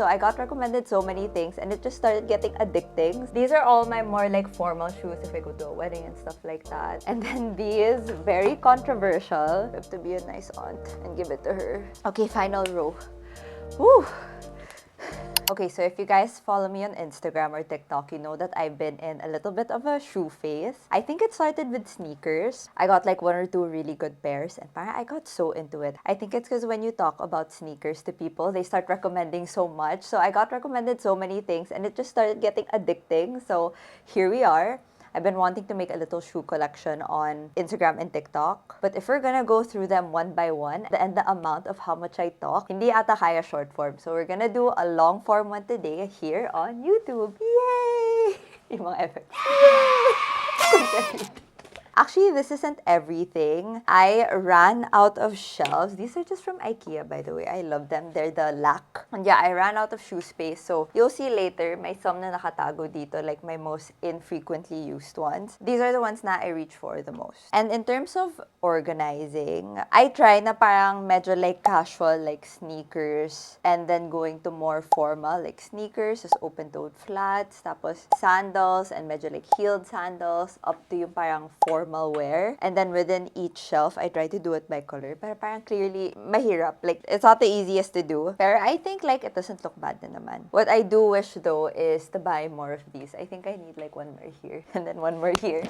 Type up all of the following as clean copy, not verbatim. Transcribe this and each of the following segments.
So I got recommended so many things and it just started getting addicting. These are all my more like formal shoes if I go to a wedding and stuff like that. And then these, very controversial. I have to be a nice aunt and give it to her. Okay, final row. Woo! Okay, so if you guys follow me on Instagram or TikTok, you know that I've been in a little bit of a shoe phase. I think it started with sneakers. I got like 1 or 2 really good pairs and parang I got so into it. I think it's because when you talk about sneakers to people, they start recommending so much. So I got recommended so many things and it just started getting addicting. So here we are. I've been wanting to make a little shoe collection on Instagram and TikTok. But if we're gonna go through them one by one, and the amount of how much I talk, hindi ata kaya short form. So we're gonna do a long form one today here on YouTube. Yay! Yung mga effects. Yay! Actually, this isn't everything. I ran out of shelves. These are just from IKEA, by the way. I love them. They're the lac. And yeah, I ran out of shoe space. So you'll see later, may some na nakatago dito, like my most infrequently used ones. These are the ones na I reach for the most. And in terms of organizing, I try na parang medyo like casual, like sneakers, and then going to more formal, like sneakers, just open-toed flats, tapos sandals, and medyo like heeled sandals, up to yung parang formal wear. And then within each shelf, I try to do it by color. Pero parang clearly, mahirap. Like, it's not the easiest to do. Pero I think like it doesn't look bad na naman. What I do wish though is to buy more of these. I think I need like 1 more here and then 1 more here.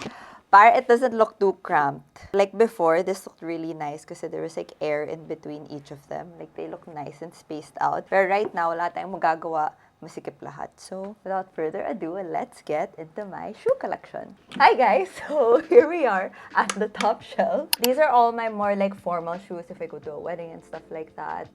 Para it doesn't look too cramped. Like before, this looked really nice kasi there was like air in between each of them. Like they look nice and spaced out. Pero right now, wala tayong magagawa. Masikip lahat. So, without further ado, let's get into my shoe collection. Hi guys! So, here we are at the top shelf. These are all my more like formal shoes if I go to a wedding and stuff like that.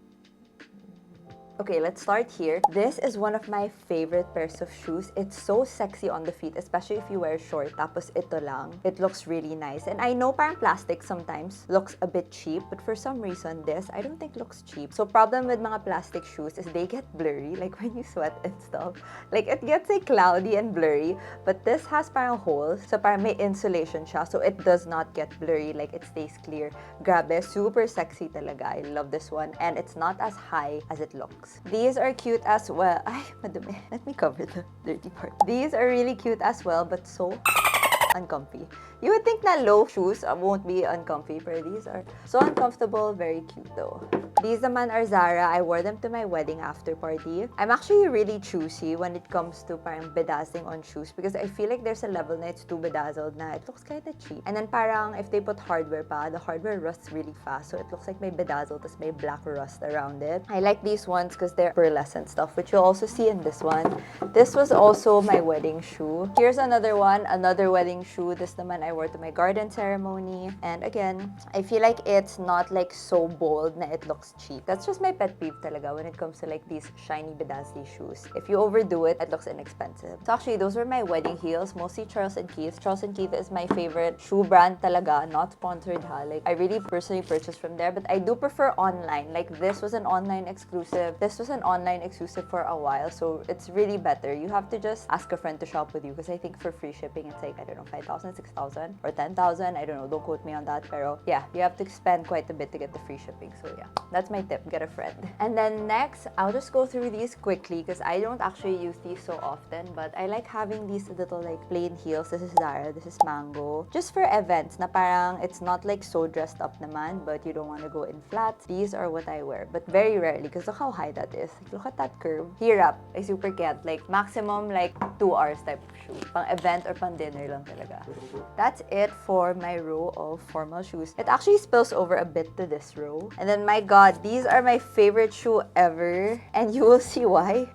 Okay, let's start here. This is one of my favorite pairs of shoes. It's so sexy on the feet, especially if you wear short. Tapos ito lang. It looks really nice. And I know parang plastic sometimes looks a bit cheap, but for some reason, this I don't think looks cheap. So problem with mga plastic shoes is they get blurry, like when you sweat and stuff. Like it gets like cloudy and blurry, but this has parang holes. So parang may insulation siya, so it does not get blurry, like it stays clear. Grabe, super sexy talaga. I love this one. And it's not as high as it looks. These are cute as well. Ay, madumi. Let me cover the dirty part. These are really cute as well, but so uncomfy. You would think na low shoes won't be uncomfy, but these are so uncomfortable, very cute though. These naman are Zara. I wore them to my wedding after party. I'm actually really choosy when it comes to parang bedazzling on shoes because I feel like there's a level na it's too bedazzled na it looks kind of cheap. And then parang if they put hardware pa, the hardware rusts really fast, so it looks like may bedazzle tas may black rust around it. I like these ones because they're pearlescent stuff, which you'll also see in this one. This was also my wedding shoe. Here's another one, another wedding shoe. This naman I wore to my garden ceremony. And again, I feel like it's not like so bold na it looks cheap. That's just my pet peeve talaga when it comes to like these shiny bedazzly shoes. If you overdo it, it looks inexpensive. So actually, those were my wedding heels, mostly Charles & Keith. Charles & Keith is my favorite shoe brand talaga, not sponsored ha. Like, I really personally purchased from there, but I do prefer online. Like, this was an online exclusive. This was an online exclusive for a while, so it's really better. You have to just ask a friend to shop with you because I think for free shipping, it's like, I don't know, 5,000, 6,000, or 10,000. I don't know, don't quote me on that. Pero yeah, you have to spend quite a bit to get the free shipping. So yeah, that's my tip. Get a friend. And then next, I'll just go through these quickly because I don't actually use these so often, but I like having these little like plain heels. This is Zara, this is Mango. Just for events na parang it's not like so dressed up naman, but you don't want to go in flats. These are what I wear, but very rarely because look how high that is. Like, look at that curve. Here up, I super can't. Like maximum like 2 hours type of shoe. Pang event or pang dinner lang talaga. That's it for my row of formal shoes. It actually spills over a bit to this row. And then my god, these are my favorite shoe ever. And you will see why.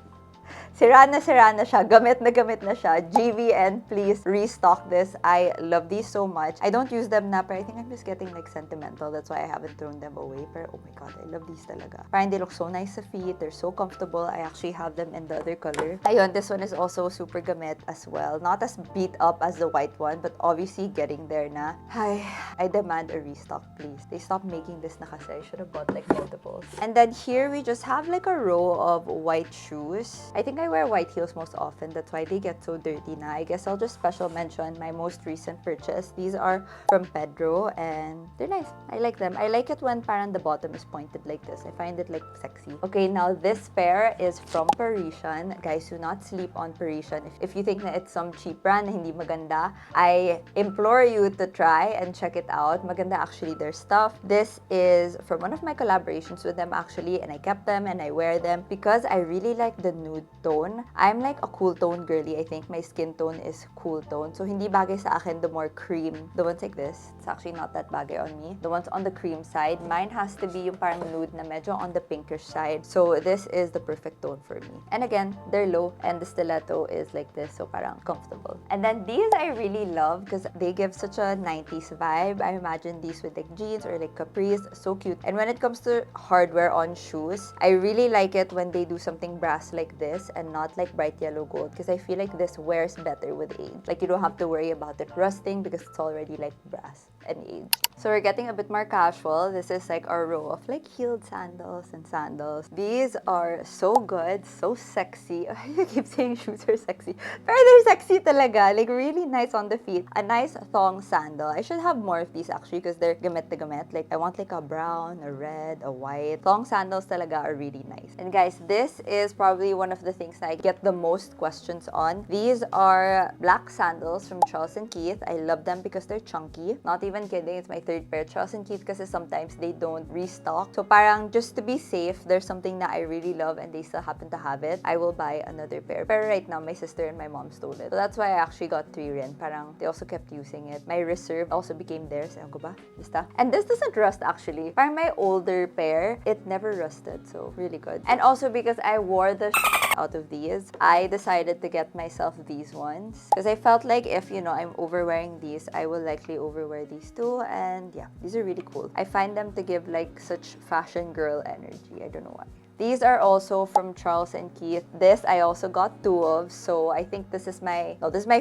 Sira na siya. Gamit na siya. GVN, please restock this. I love these so much. I don't use them na, but I think I'm just getting like sentimental. That's why I haven't thrown them away. But oh my god, I love these talaga. Parang they look so nice sa feet. They're so comfortable. I actually have them in the other color. Ayun, this one is also super gamit as well. Not as beat up as the white one, but obviously getting there na. Ay, I demand a restock, please. They stopped making this na kasi. I should have bought like multiples. And then here we just have like a row of white shoes. I think I wear white heels most often. That's why they get so dirty na. I guess I'll just special mention my most recent purchase. These are from Pedro and they're nice. I like them. I like it when parang the bottom is pointed like this. I find it like sexy. Okay, now this pair is from Parisian. Guys, do not sleep on Parisian. If you think that it's some cheap brand na hindi maganda, I implore you to try and check it out. Maganda actually their stuff. This is from one of my collaborations with them actually, and I kept them and I wear them because I really like the nude tone. I'm like a cool tone girly. I think my skin tone is cool tone. So hindi bagay sa akin the more cream. The ones like this, it's actually not that bagay on me. The ones on the cream side, mine has to be yung parang nude na medyo on the pinkish side. So this is the perfect tone for me. And again, they're low and the stiletto is like this, so parang comfortable. And then these I really love because they give such a 90s vibe. I imagine these with like jeans or like capris, so cute. And when it comes to hardware on shoes, I really like it when they do something brass like this and not like bright yellow gold, because I feel like this wears better with age. Like you don't have to worry about it rusting because it's already like brass and age. So we're getting a bit more casual. This is like our row of like heeled sandals and sandals. These are so good, so sexy. I keep saying shoes are sexy, but they're sexy talaga. Like really nice on the feet. A nice thong sandal. I should have more of these actually because they're gamit na gamit. Like I want like a brown, a red, a white. Thong sandals talaga are really nice. And guys, this is probably one of the things that I get the most questions on. These are black sandals from Charles and Keith. I love them because they're chunky. Not even kidding, it's my third pair. Charles and Keith kasi sometimes they don't restock. So parang just to be safe, there's something that I really love and they still happen to have it, I will buy another pair. Pero right now, my sister and my mom stole it. So that's why I actually got 3 rin. Parang they also kept using it. My reserve also became theirs. Ewan ko ba? Basta. And this doesn't rust actually. Parang my older pair, it never rusted. So really good. And also because I wore the out of these, I decided to get myself these ones. Because I felt like if, you know, I'm overwearing these, I will likely overwear these too. And yeah, these are really cool. I find them to give like such fashion girl energy. I don't know why. These are also from Charles and Keith. This I also got 2 of, so I think this is my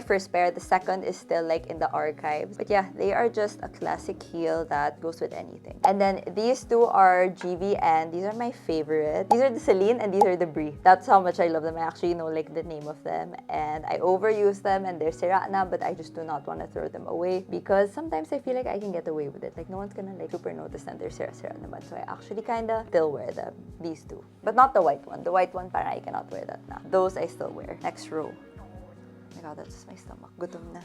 first pair. The second is still like in the archives. But yeah, they are just a classic heel that goes with anything. And then these 2 are GVN. These are my favorite. These are the Celine and these are the Brie. That's how much I love them. I actually know like the name of them and I overuse them and they're sira na, but I just do not want to throw them away because sometimes I feel like I can get away with it. Like no one's gonna like super notice that they're sira naman. So I actually kinda still wear them. These 2. But not the white one. The white one, parang I cannot wear that now. Those I still wear. Next row. Oh my god, that's just my stomach. Gutom na.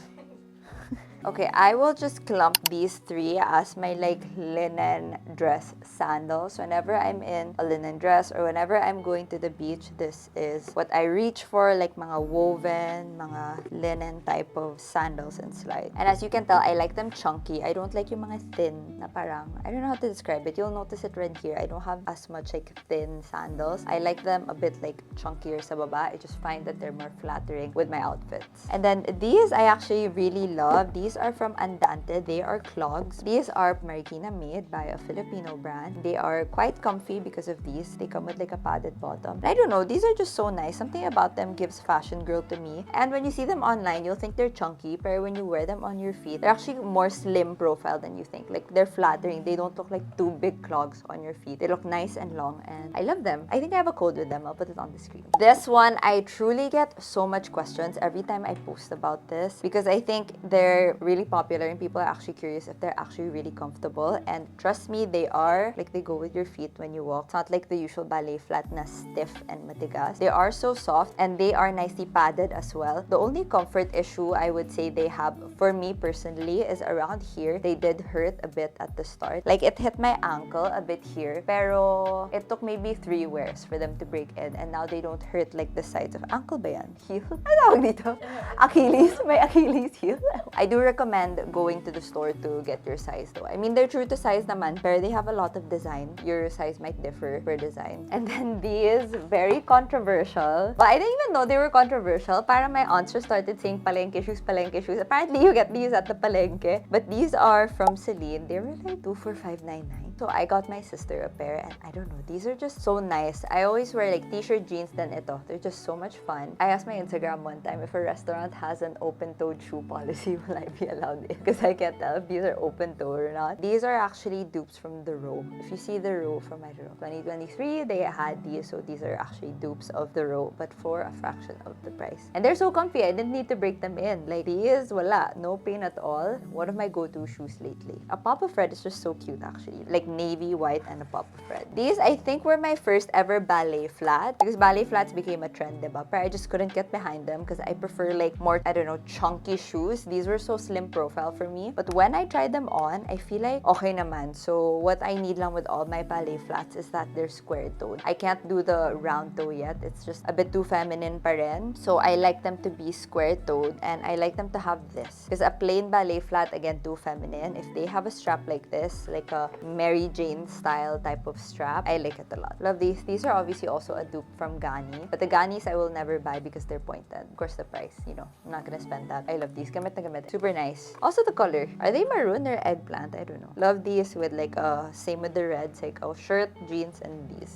Okay, I will just clump these 3 as my like linen dress sandals. Whenever I'm in a linen dress or whenever I'm going to the beach, this is what I reach for, like mga woven, mga linen type of sandals and slides. And as you can tell, I like them chunky. I don't like yung mga thin na parang, I don't know how to describe it. You'll notice it right here. I don't have as much like thin sandals. I like them a bit like chunkier sa baba. I just find that they're more flattering with my outfits. And then these I actually really love. These are from Andante. They are clogs. These are Marikina made by a Filipino brand. They are quite comfy because of these. They come with like a padded bottom. I don't know, these are just so nice. Something about them gives fashion girl to me. And when you see them online, you'll think they're chunky, but when you wear them on your feet, they're actually more slim profile than you think. Like they're flattering. They don't look like 2 big clogs on your feet. They look nice and long and I love them. I think I have a code with them. I'll put it on the screen. This one, I truly get so much questions every time I post about this because I think they're really popular and people are actually curious if they're actually really comfortable. And trust me, they are. Like they go with your feet when you walk. It's not like the usual ballet flat na stiff and matigas. They are so soft and they are nicely padded as well. The only comfort issue I would say they have for me personally is around here. They did hurt a bit at the start. Like it hit my ankle a bit here. Pero it took maybe 3 wears for them to break in and now they don't hurt like the sides of ankle ba yan? Heel? Ano tawag dito? Achilles? May Achilles heel? I do recommend going to the store to get your size though. I mean, they're true to size naman, pero they have a lot of design. Your size might differ per design. And then these, very controversial. But I didn't even know they were controversial. Parang my aunts just started saying palengke shoes, palengke shoes. Apparently, you get these at the palengke. But these are from Celine. They were like 2 for $5.99. So I got my sister a pair, and I don't know, these are just so nice. I always wear like t-shirt, jeans, then ito. They're just so much fun. I asked my Instagram one time if a restaurant has an open-toed shoe policy, will I be allowed in? Because I can't tell if these are open-toed or not. These are actually dupes from the row. If you see the row from, I don't know, 2023, they had these. So these are actually dupes of the row, but for a fraction of the price. And they're so comfy. I didn't need to break them in. Like these, wala. No pain at all. One of my go-to shoes lately. A pop of red is just so cute actually. Like navy, white, and a pop of red. These, I think, were my first ever ballet flat. Because ballet flats became a trend, diba? But I just couldn't get behind them because I prefer like more, I don't know, chunky shoes. These were so slim profile for me. But when I tried them on, I feel like okay naman. So what I need lang with all my ballet flats is that they're square toed. I can't do the round toe yet. It's just a bit too feminine pa rin. So I like them to be square toed, and I like them to have this. Because a plain ballet flat, again, too feminine. If they have a strap like this, like a Mary Jane style type of strap, I like it a lot. Love these. These are obviously also a dupe from Gani. But the Ganis I will never buy because they're pointed. Of course, the price, you know, I'm not gonna spend that. I love these. Gamit na gamit. Super nice. Also the color. Are they maroon or eggplant? I don't know. Love these with like same with the reds, like a shirt, jeans, and these.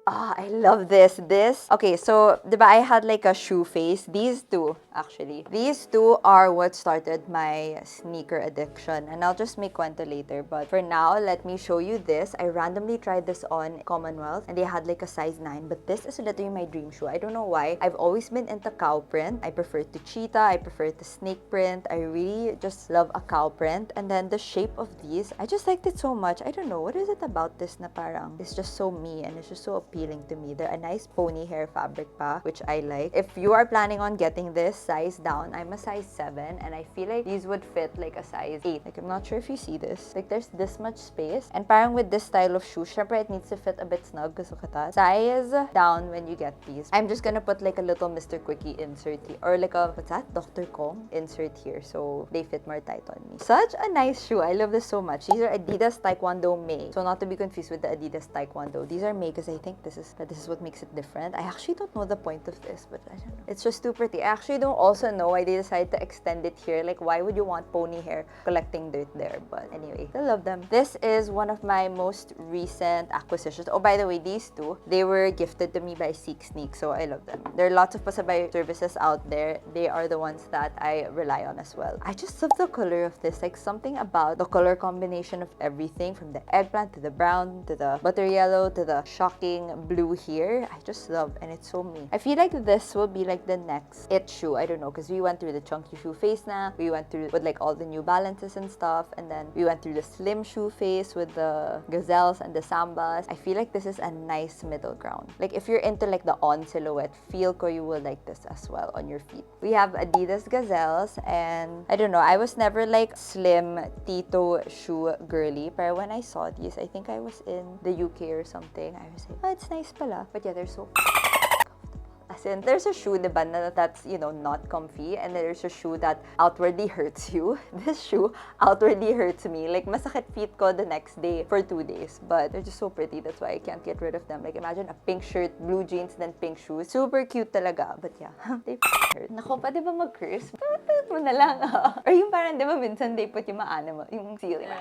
Ah, I love this. Okay, so, diba, I had like a shoe face. These two, actually. These two are what started my sneaker addiction. And I'll just make kwento later. But for now, let me show you this. I randomly tried this on Commonwealth, and they had like a size 9. But this is literally my dream shoe. I don't know why. I've always been into cow print. I prefer to cheetah. I prefer to snake print. I really just love a cow print. And then the shape of these, I just liked it so much. I don't know. What is it about this na parang, it's just so me, and it's just so appealing to me. They're a nice pony hair fabric pa, which I like. If you are planning on getting this size down, I'm a size 7, and I feel like these would fit like a size 8. Like, I'm not sure if you see this. Like, there's this much space, and parang with this style of shoe, syempre it needs to fit a bit snug. Gusto kita. Size down when you get these. I'm just gonna put like a little Mr. Quickie insert here, or like a, what's that? Dr. Kong insert here, so they fit more tight on me. Such a nice shoe. I love this so much. These are Adidas Taekwondo May. So not to be confused with the Adidas Taekwondo. These are May because I think this is what makes it different. I actually don't know the point of this, but I don't know. It's just too pretty. I actually don't also know why they decided to extend it here. Like, why would you want pony hair collecting dirt there? But anyway, I love them. This is one of my most recent acquisitions. Oh, by the way, these two, they were gifted to me by Seek Sneak, so I love them. There are lots of pasabay services out there. They are the ones that I rely on as well. I just love the color of this. Like, something about the color combination of everything, from the eggplant to the brown to the butter yellow to the shocking blue here. I just love, and it's so me. I feel like this will be like the next it shoe. I don't know, because we went through the chunky shoe phase na. We went through with like all the New Balances and stuff, and then we went through the slim shoe phase with the gazelles and the sambas. I feel like this is a nice middle ground. Like, if you're into like the on silhouette, feel ko you will like this as well on your feet. We have Adidas gazelles, and I don't know, I was never like slim Tito shoe girly, but when I saw these, I think I was in the UK or something, I was like, oh, it's nice pala. But yeah, they're so as in, there's a shoe, diba, that's, you know, not comfy, and there's a shoe that outwardly hurts you. This shoe outwardly hurts me. Like, masakit feet ko the next day for 2 days. But they're just so pretty. That's why I can't get rid of them. Like, imagine a pink shirt, blue jeans, then pink shoes. Super cute talaga. But yeah, they hurt. Nako, pa diba mag-curse? Mo na lang. Or yung parang, diba, minsan they put yung maana mo, yung ceiling.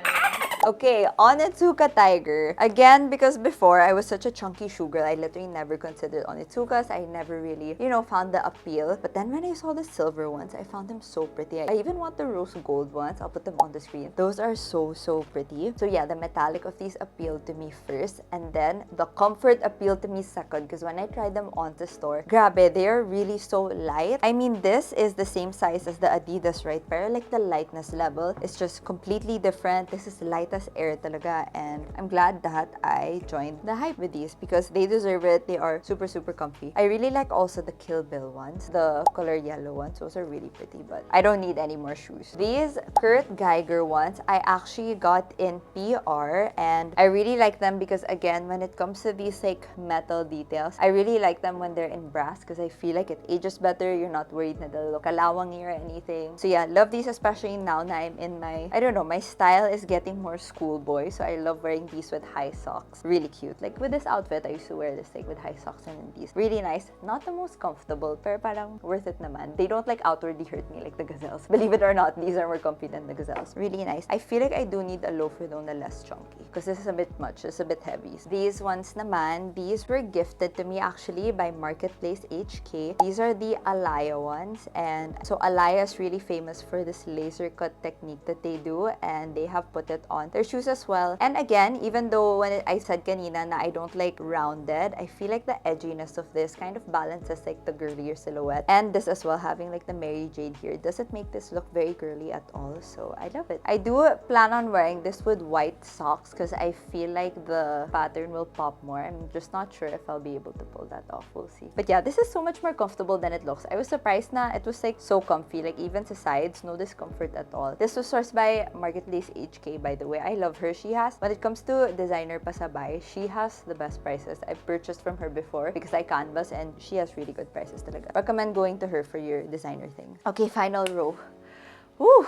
Okay, Onitsuka Tiger. Again, because before, I was such a chunky shoe girl, I literally never considered Onitsukas. I never really, you know, found the appeal. But then when I saw the silver ones, I found them so pretty. I even want the rose gold ones. I'll put them on the screen. Those are so, so pretty. So yeah, the metallic of these appealed to me first. And then the comfort appealed to me second. Because when I tried them on the store, grabe, they are really so light. I mean, this is the same size as the Adidas, right? But like the lightness level is just completely different. This is light as air talaga, and I'm glad that I joined the hype with these because they deserve it. They are super, super comfy. I really like also the Kill Bill ones, the color yellow ones. Those are really pretty, but I don't need any more shoes. These Kurt Geiger ones, I actually got in PR, and I really like them because, again, when it comes to these like metal details, I really like them when they're in brass because I feel like it ages better. You're not worried na they'll look kalawangi or anything. So yeah, love these, especially now na I'm in my, I don't know, my style is getting more schoolboy. So I love wearing these with high socks. Really cute. Like with this outfit, I used to wear this like with high socks and then these. Really nice. Not the most comfortable, pero parang worth it naman. They don't like outwardly hurt me like the gazelles. Believe it or not, these are more comfy than the gazelles. Really nice. I feel like I do need a loafer though na less chunky because this is a bit much. It's a bit heavy. These ones naman, these were gifted to me actually by Marketplace HK. These are the Alaya ones, and so Alaya is really famous for this laser cut technique that they do, and they have put it on their shoes as well. And again, even though I said kanina na I don't like rounded, I feel like the edginess of this kind of balances like the girlier silhouette. And this as well, having like the Mary Jane here, doesn't make this look very girly at all. So I love it. I do plan on wearing this with white socks because I feel like the pattern will pop more. I'm just not sure if I'll be able to pull that off. We'll see. But yeah, this is so much more comfortable than it looks. I was surprised na it was like so comfy, like even to sides, no discomfort at all. This was sourced by Marketplace HK, by the way. I love her. She has, when it comes to designer pasabay, she has the best prices. I've purchased from her before because I canvas and she has really good prices talaga. Recommend going to her for your designer things. Okay, final row. Woo!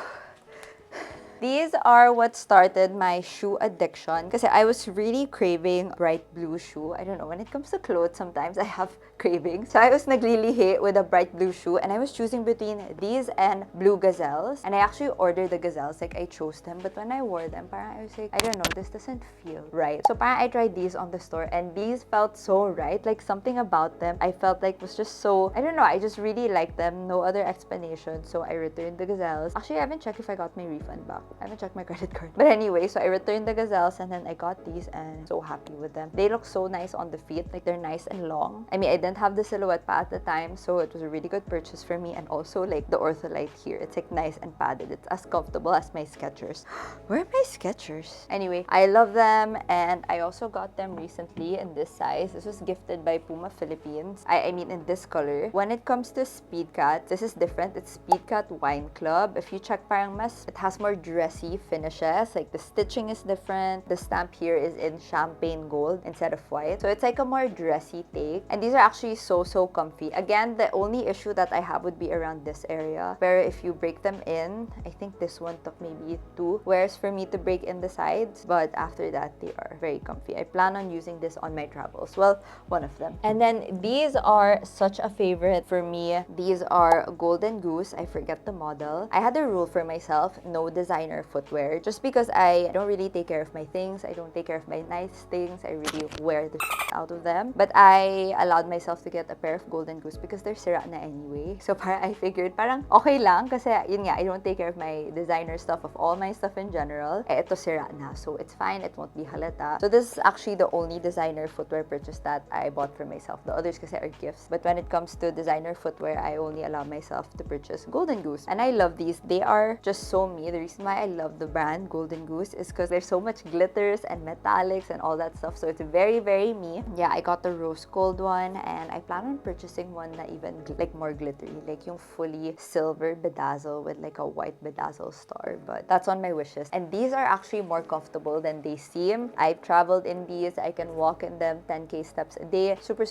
These are what started my shoe addiction because I was really craving bright blue shoe. I don't know, when it comes to clothes, sometimes I have cravings. So I was naglilihi with a bright blue shoe and I was choosing between these and blue gazelles. And I actually ordered the gazelles, like I chose them. But when I wore them, parang I was like, I don't know, this doesn't feel right. So parang I tried these on the store and these felt so right. Like something about them I felt like was just so, I don't know, I just really liked them. No other explanation. So I returned the gazelles. Actually, I haven't checked if I got my refund back. I haven't checked my credit card. But anyway, so I returned the gazelles and then I got these and I'm so happy with them. They look so nice on the feet. Like they're nice and long. I mean, I didn't have the silhouette pa at the time, so it was a really good purchase for me. And also like the ortholite here, it's like nice and padded. It's as comfortable as my Skechers. Where are my Skechers? Anyway, I love them and I also got them recently in this size. This was gifted by Puma Philippines. I mean in this color. When it comes to Speedcat, this is different. It's Speedcat Wine Club. If you check parang mas, it has more dressy finishes. Like the stitching is different. The stamp here is in champagne gold instead of white. So it's like a more dressy take. And these are actually so comfy. Again, the only issue that I have would be around this area. Where if you break them in, I think this one took maybe 2 wears for me to break in the sides. But after that, they are very comfy. I plan on using this on my travels. Well, one of them. And then these are such a favorite for me. These are Golden Goose. I forget the model. I had a rule for myself, no designer footwear. Just because I don't really take care of my things. I don't take care of my nice things. I really wear the out of them. But I allowed myself to get a pair of Golden Goose because they're sira na anyway. So I figured parang okay lang kasi yun nga, I don't take care of my designer stuff, of all my stuff in general. Eh, ito sira na. So it's fine. It won't be halata. So this is actually the only designer footwear purchase that I bought for myself. The others kasi are gifts. But when it comes to designer footwear, I only allow myself to purchase Golden Goose. And I love these. They are just so me. The reason why I love the brand Golden Goose is because there's so much glitters and metallics and all that stuff. So it's very me. Yeah, I got the rose gold one and I plan on purchasing one that even like more glittery, like yung fully silver bedazzle with like a white bedazzle star. But that's on my wishes. And these are actually more comfortable than they seem. I've traveled in these. I can walk in them 10k steps a day. Super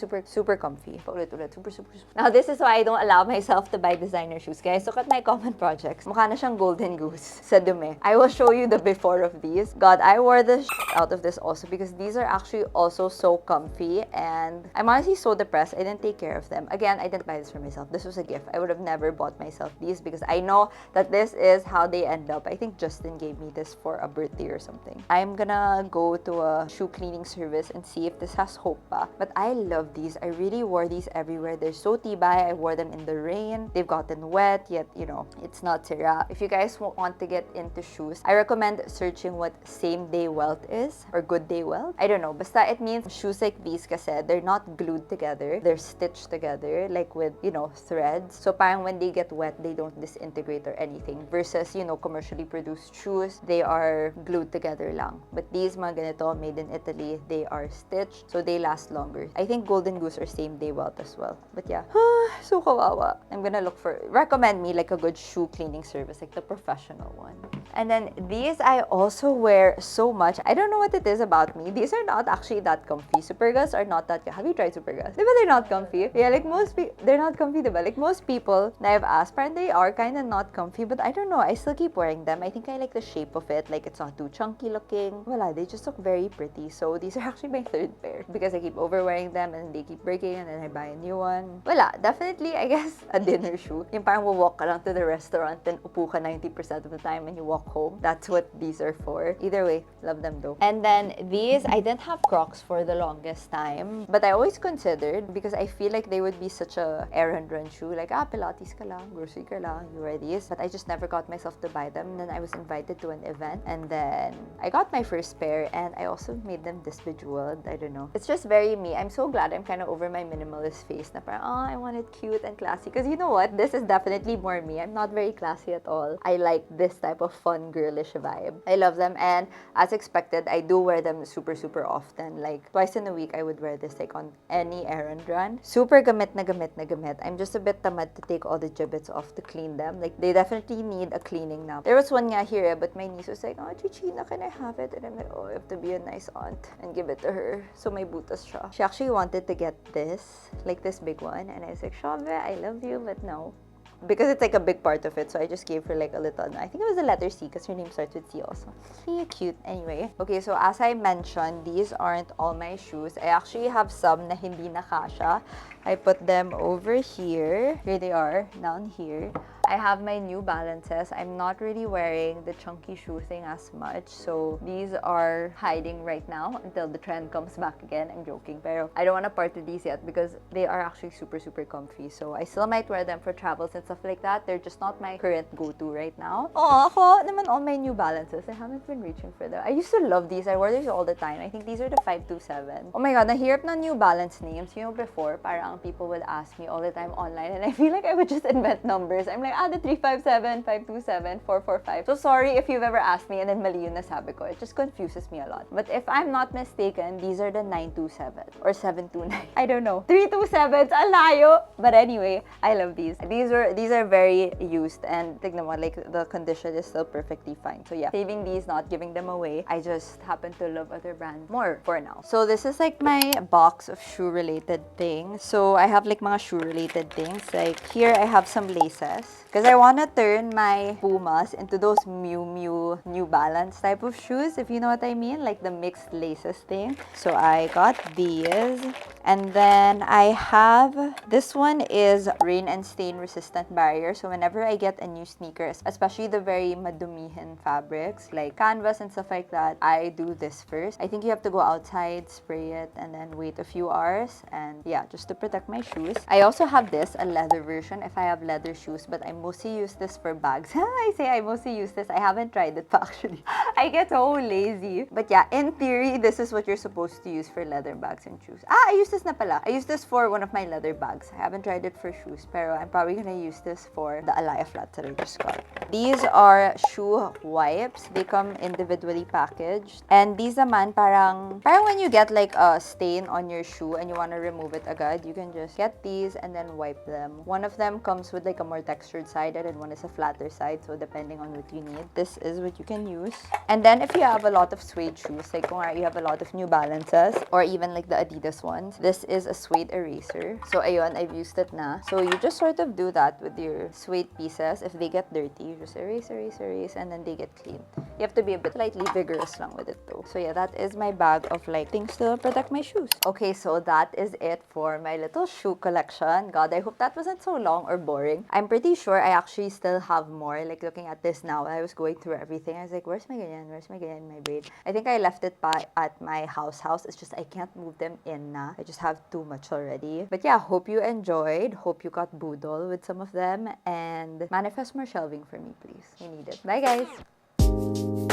comfy. Super. Now this is why I don't allow myself to buy designer shoes. Guys, look at my common projects. Mukha na siyang Golden Goose sa dumi. I will show you the before of these. God, I wore the out of this also because these are actually also so comfy and I'm honestly so depressed. I didn't take care of them. Again, I didn't buy this for myself. This was a gift. I would have never bought myself these because I know that this is how they end up. I think Justin gave me this for a birthday or something. I'm gonna go to a shoe cleaning service and see if this has hope pa. But I love these. I really wore these everywhere. They're so tibay. I wore them in the rain. They've gotten wet, yet, you know, it's not sira. If you guys want to get into shoes, I recommend searching what same day welt is or good day welt. I don't know. Basta it means shoes like these kasi they're not glued together. They're stitched together like with, you know, threads. So parang when they get wet, they don't disintegrate or anything. Versus, you know, commercially produced shoes, they are glued together lang. But these mga ganito, made in Italy, they are stitched. So they last longer. I think Golden Goose are same day welt as well. But yeah, so kawawa. I'm gonna look for, recommend me like a good shoe cleaning service, like the professional one. And then these I also wear so much. I don't know what it is about me. These are not actually that comfy. Supergas are not that. Have you tried Supergas? Diba they're not comfy? Yeah, like most people, they're not comfy, diba? Like most people that I've asked, parang they are kind of not comfy, but I don't know. I still keep wearing them. I think I like the shape of it. Like it's not too chunky looking. Voila, they just look very pretty. So these are actually my third pair because I keep overwearing them and they keep breaking and then I buy a new one. Voila, definitely, I guess, a dinner shoe. Yung parang walk ka lang to the restaurant, then upo ka 90% of the time and you walk home. That's what these are for. Either way, love them though. And then these, I didn't have Crocs for the longest time, but I always considered because I feel like they would be such a errand run shoe. Like, Pilates ka lang, grocery ka lang, you wear these. But I just never got myself to buy them. And then I was invited to an event and then I got my first pair and I also made them this bejeweled. I don't know. It's just very me. I'm so glad I'm kind of over my minimalist phase na parang, I want it cute and classy. Because you know what? This is definitely more me. I'm not very classy at all. I like this type of fun, girlish vibe. I love them and as expected, I do wear them super, super often. Like twice in a week, I would wear this like on any errand run. Super gamit na gamit na gamit. I'm just a bit tamad to take all the gibbets off to clean them. Like they definitely need a cleaning now. There was one nga here, but my niece was like, Chichina, can I have it? And I'm like, I have to be a nice aunt and give it to her. So may butas siya. She actually wanted to get this, like this big one. And I was like, Shove, I love you, but no. Because it's like a big part of it, so I just gave her like a little, I think it was the letter C because her name starts with C also. See, cute. Anyway, okay, so as I mentioned, these aren't all my shoes. I actually have some na hindi na kasha. I put them over here. Here they are, down here. I have my New Balances. I'm not really wearing the chunky shoe thing as much, so these are hiding right now until the trend comes back again. I'm joking, pero I don't want to part with these yet because they are actually super, super comfy. So I still might wear them for travels and stuff like that. They're just not my current go-to right now. Oh, ako naman all my New Balances. I haven't been reaching for them. I used to love these. I wore these all the time. I think these are the 527. Oh my god, nahirap na New Balance names. You know, before, parang people would ask me all the time online and I feel like I would just invent numbers. I'm like, the 357, 527, 445. So sorry if you've ever asked me and then mali yung nasabi ko. It just confuses me a lot. But if I'm not mistaken, these are the 927 or 729. I don't know. 327s, alayo. But anyway, I love these. These are very used and tignan mo, like the condition is still perfectly fine. So yeah, saving these, not giving them away. I just happen to love other brands more for now. So this is like my box of shoe related things. So I have like mga shoe related things. Like here I have some laces. Because I want to turn my Pumas into those Miu Miu New Balance type of shoes, if you know what I mean, like the mixed laces thing. So I got these. And then I have, this one is rain and stain resistant barrier. So whenever I get a new sneaker, especially the very madumihin fabrics, like canvas and stuff like that, I do this first. I think you have to go outside, spray it, and then wait a few hours. And yeah, just to protect my shoes. I also have this, a leather version, if I have leather shoes, but I mostly use this for bags. I say I mostly use this. I haven't tried it actually. I get so lazy. But yeah, in theory, this is what you're supposed to use for leather bags and shoes. I use this na pala. I use this for one of my leather bags. I haven't tried it for shoes, pero I'm probably gonna use this for the Alaya flats that I just got. These are shoe wipes. They come individually packaged. And these naman parang when you get like a stain on your shoe and you want to remove it agad, you can just get these and then wipe them. One of them comes with like a more textured side and one is a flatter side, so depending on what you need, this is what you can use. And then if you have a lot of suede shoes, like kung you have a lot of New Balances or even like the Adidas ones, this is a suede eraser. So ayun, I've used it na. So you just sort of do that with your suede pieces. If they get dirty, you just erase, and then they get clean. You have to be a bit slightly vigorous lang with it though. So yeah, that is my bag of like things to protect my shoes. Okay, so that is it for my little shoe collection. God, I hope that wasn't so long or boring. I'm pretty sure I actually still have more. Like looking at this now, I was going through everything. I was like, where's my ganyan? Where's my ganyan in my braid? I think I left it at my house. It's just I can't move them in na. I just have too much already. But yeah, hope you enjoyed. Hope you got boodle with some of them. And manifest more shelving for me, please. I need it. Bye, guys!